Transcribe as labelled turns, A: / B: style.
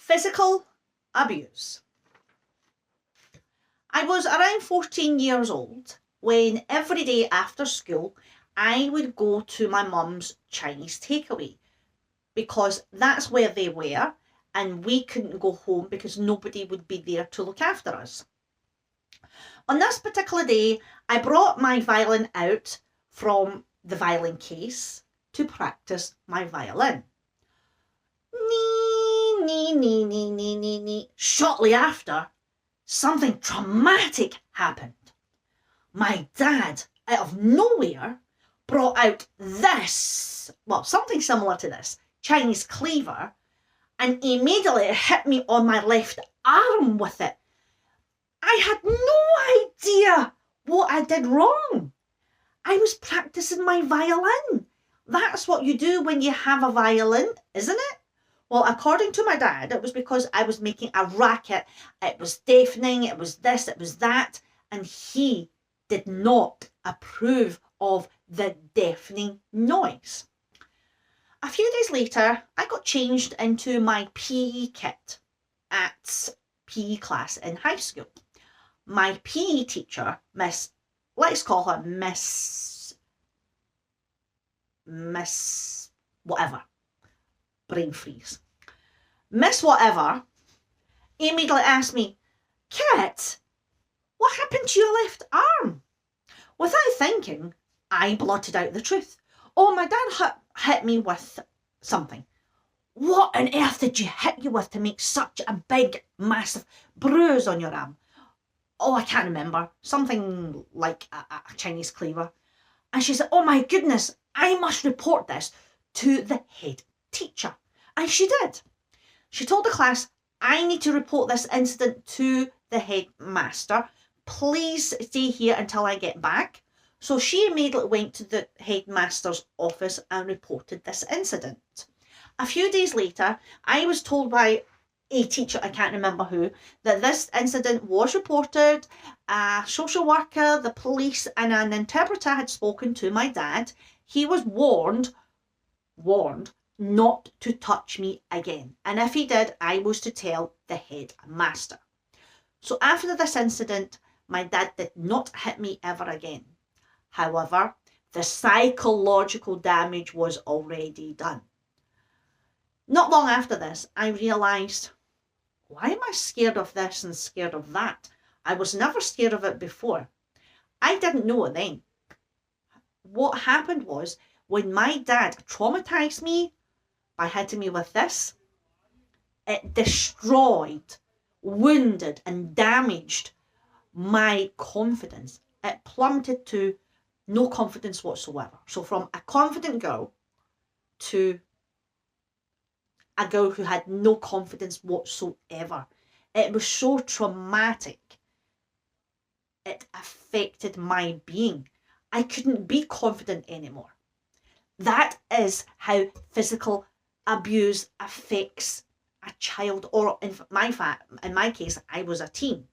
A: Physical abuse. I was around 14 years old when every day after school I would go to my mum's Chinese takeaway because that's where they were and we couldn't go home because nobody would be there to look after us. On this particular day, I brought my violin out from the violin case to practice my violin. Nee. Shortly after, something traumatic happened. My dad, out of nowhere, brought out this, well, something similar to this, Chinese cleaver, and immediately hit me on my left arm with it. I had no idea what I did wrong. I was practicing my violin. That's what you do when you have a violin, isn't it? Well, according to my dad, it was because I was making a racket. It was deafening, it was this, it was that, and he did not approve of the deafening noise. A few days later, I got changed into my PE kit at PE class in high school. My PE teacher, let's call her Miss whatever, brain freeze. Miss whatever immediately asked me, Kit, what happened to your left arm? Without thinking, I blotted out the truth. Oh, my dad hit me with something. What on earth did you hit you with to make such a big, massive bruise on your arm? Oh, I can't remember. Something like a Chinese cleaver. And she said, oh my goodness, I must report this to the head teacher. And she did. She told the class, I need to report this incident to the headmaster. Please stay here until I get back. So she immediately went to the headmaster's office and reported this incident. A few days later, I was told by a teacher, I can't remember who, that this incident was reported. A social worker, the police and an interpreter had spoken to my dad. He was warned not to touch me again. And if he did, I was to tell the headmaster. So after this incident, my dad did not hit me ever again. However, the psychological damage was already done. Not long after this, I realised, why am I scared of this and scared of that? I was never scared of it before. I didn't know it then. What happened was, when my dad traumatised me by hitting me with this, it destroyed, wounded and damaged my confidence. It plummeted to no confidence whatsoever. So from a confident girl to a girl who had no confidence whatsoever. It was so traumatic. It affected my being. I couldn't be confident anymore. That is how physical abuse affects a child, or in my case, I was a teen.